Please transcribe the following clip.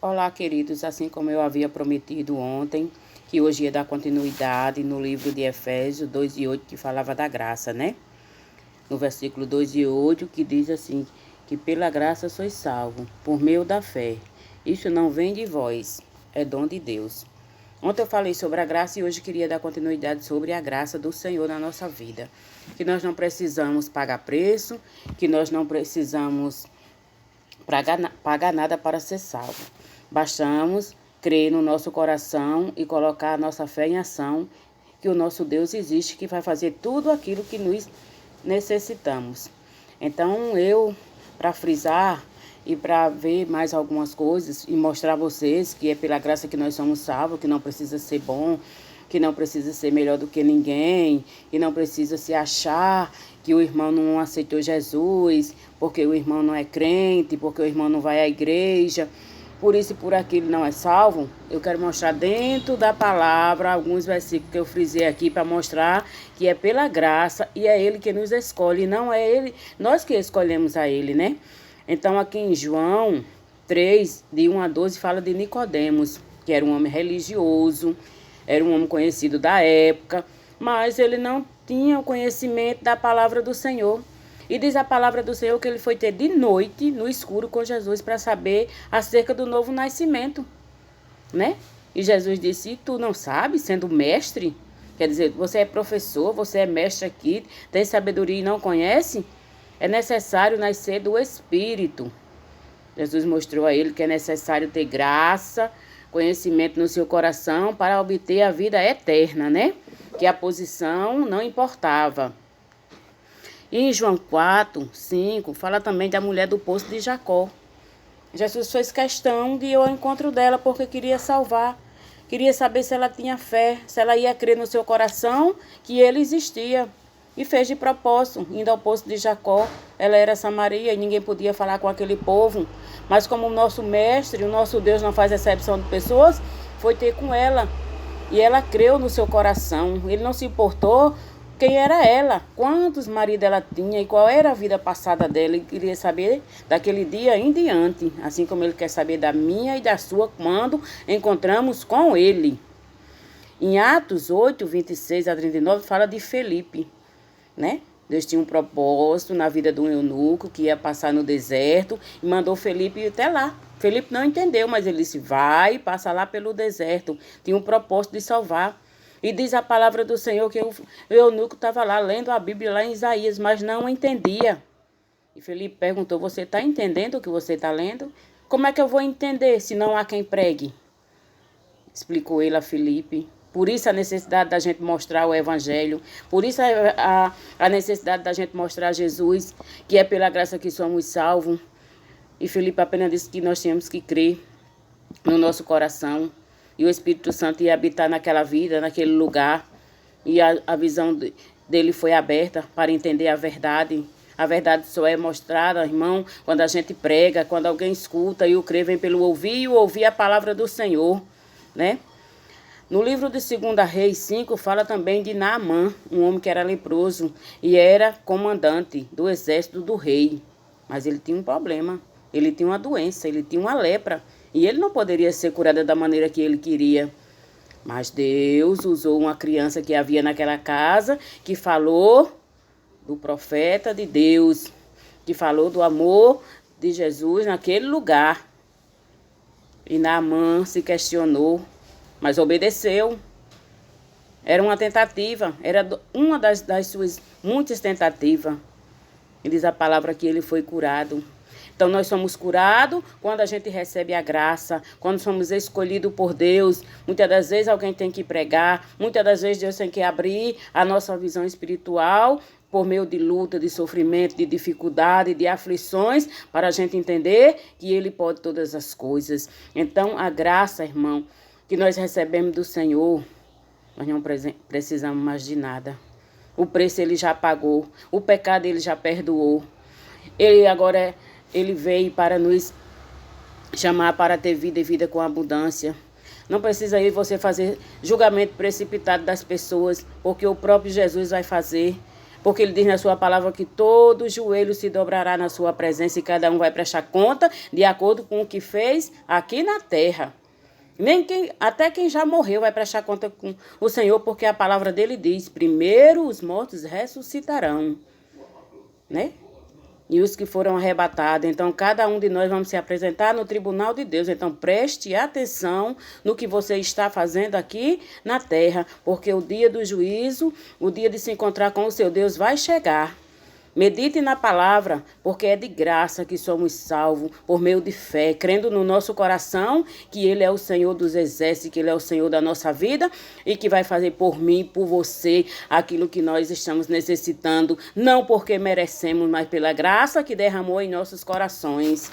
Olá, queridos, assim como eu havia prometido ontem, que hoje ia dar continuidade no livro de Efésios 2:8, que falava da graça, né? No versículo 2:8, que diz assim, que pela graça sois salvos, por meio da fé. Isso não vem de vós, é dom de Deus. Ontem eu falei sobre a graça e hoje queria dar continuidade sobre a graça do Senhor na nossa vida. Que nós não precisamos pagar preço, que nós não precisamos pagar nada para ser salvo. Bastamos crer no nosso coração e colocar a nossa fé em ação, que o nosso Deus existe, que vai fazer tudo aquilo que nós necessitamos. Então, para frisar e para ver mais algumas coisas e mostrar a vocês que é pela graça que nós somos salvos, que não precisa ser bom, que não precisa ser melhor do que ninguém, que não precisa se achar que o irmão não aceitou Jesus, porque o irmão não é crente, porque o irmão não vai à igreja, por isso e por aquilo não é salvo. Eu quero mostrar dentro da palavra alguns versículos que eu frisei aqui para mostrar que é pela graça e é Ele que nos escolhe, não é Ele, nós que escolhemos a Ele, né? Então aqui em João 3, de 1 a 12, fala de Nicodemos, que era um homem religioso, era um homem conhecido da época, mas ele não tinha o conhecimento da palavra do Senhor. E diz a palavra do Senhor que ele foi ter de noite, no escuro, com Jesus, para saber acerca do novo nascimento, né? E Jesus disse, e tu não sabes, sendo mestre? Quer dizer, você é professor, você é mestre aqui, tem sabedoria e não conhece? É necessário nascer do Espírito. Jesus mostrou a ele que é necessário ter graça, conhecimento no seu coração para obter a vida eterna, né? Que a posição não importava. E em João 4, 5, fala também da mulher do poço de Jacó. Jesus fez questão de ir ao encontro dela porque queria salvar. Queria saber se ela tinha fé, se ela ia crer no seu coração que ele existia. E fez de propósito, indo ao poço de Jacó. Ela era Samaria e ninguém podia falar com aquele povo. Mas como o nosso mestre, o nosso Deus não faz exceção de pessoas, foi ter com ela. E ela creu no seu coração. Ele não se importou quem era ela, quantos maridos ela tinha e qual era a vida passada dela. Ele queria saber daquele dia em diante, assim como ele quer saber da minha e da sua quando encontramos com ele. Em Atos 8, 26 a 39, fala de Felipe, né? Deus tinha um propósito na vida do eunuco que ia passar no deserto e mandou Felipe ir até lá. Felipe não entendeu, mas ele disse, vai, passa lá pelo deserto. Tinha um propósito de salvar. E diz a palavra do Senhor que o eunuco estava lá lendo a Bíblia lá em Isaías, mas não entendia. E Felipe perguntou, você está entendendo o que você está lendo? Como é que eu vou entender se não há quem pregue? Explicou ele a Felipe. Por isso a necessidade da gente mostrar o Evangelho. Por isso a necessidade da gente mostrar Jesus, que é pela graça que somos salvos. E Felipe apenas disse que nós tínhamos que crer no nosso coração. E o Espírito Santo ia habitar naquela vida, naquele lugar. E a visão dele foi aberta para entender a verdade. A verdade só é mostrada, irmão, quando a gente prega, quando alguém escuta e o crer vem pelo ouvir e o ouvir a palavra do Senhor, né? No livro de 2 Reis 5, fala também de Naamã, um homem que era leproso e era comandante do exército do rei. Mas ele tinha um problema, ele tinha uma doença, ele tinha uma lepra. E ele não poderia ser curado da maneira que ele queria. Mas Deus usou uma criança que havia naquela casa, que falou do profeta de Deus, que falou do amor de Jesus naquele lugar. E Naamã se questionou, mas obedeceu. Era uma tentativa, era uma das suas muitas tentativas. E diz a palavra que ele foi curado. Então, nós somos curados quando a gente recebe a graça, quando somos escolhidos por Deus. Muitas das vezes alguém tem que pregar, muitas das vezes Deus tem que abrir a nossa visão espiritual por meio de luta, de sofrimento, de dificuldade, de aflições, para a gente entender que Ele pode todas as coisas. Então, a graça, irmão, que nós recebemos do Senhor, nós não precisamos mais de nada. O preço Ele já pagou, o pecado Ele já perdoou. Ele veio para nos chamar para ter vida e vida com abundância. Não precisa aí você fazer julgamento precipitado das pessoas, porque o próprio Jesus vai fazer. Porque ele diz na sua palavra que todo joelho se dobrará na sua presença e cada um vai prestar conta de acordo com o que fez aqui na terra. Até quem já morreu vai prestar conta com o Senhor, porque a palavra dele diz: primeiro os mortos ressuscitarão, né? E os que foram arrebatados. Então, cada um de nós vamos se apresentar no tribunal de Deus. Então, preste atenção no que você está fazendo aqui na terra, porque o dia do juízo, o dia de se encontrar com o seu Deus vai chegar. Medite na palavra, porque é de graça que somos salvos, por meio de fé, crendo no nosso coração que Ele é o Senhor dos exércitos, que Ele é o Senhor da nossa vida e que vai fazer por mim e por você aquilo que nós estamos necessitando, não porque merecemos, mas pela graça que derramou em nossos corações.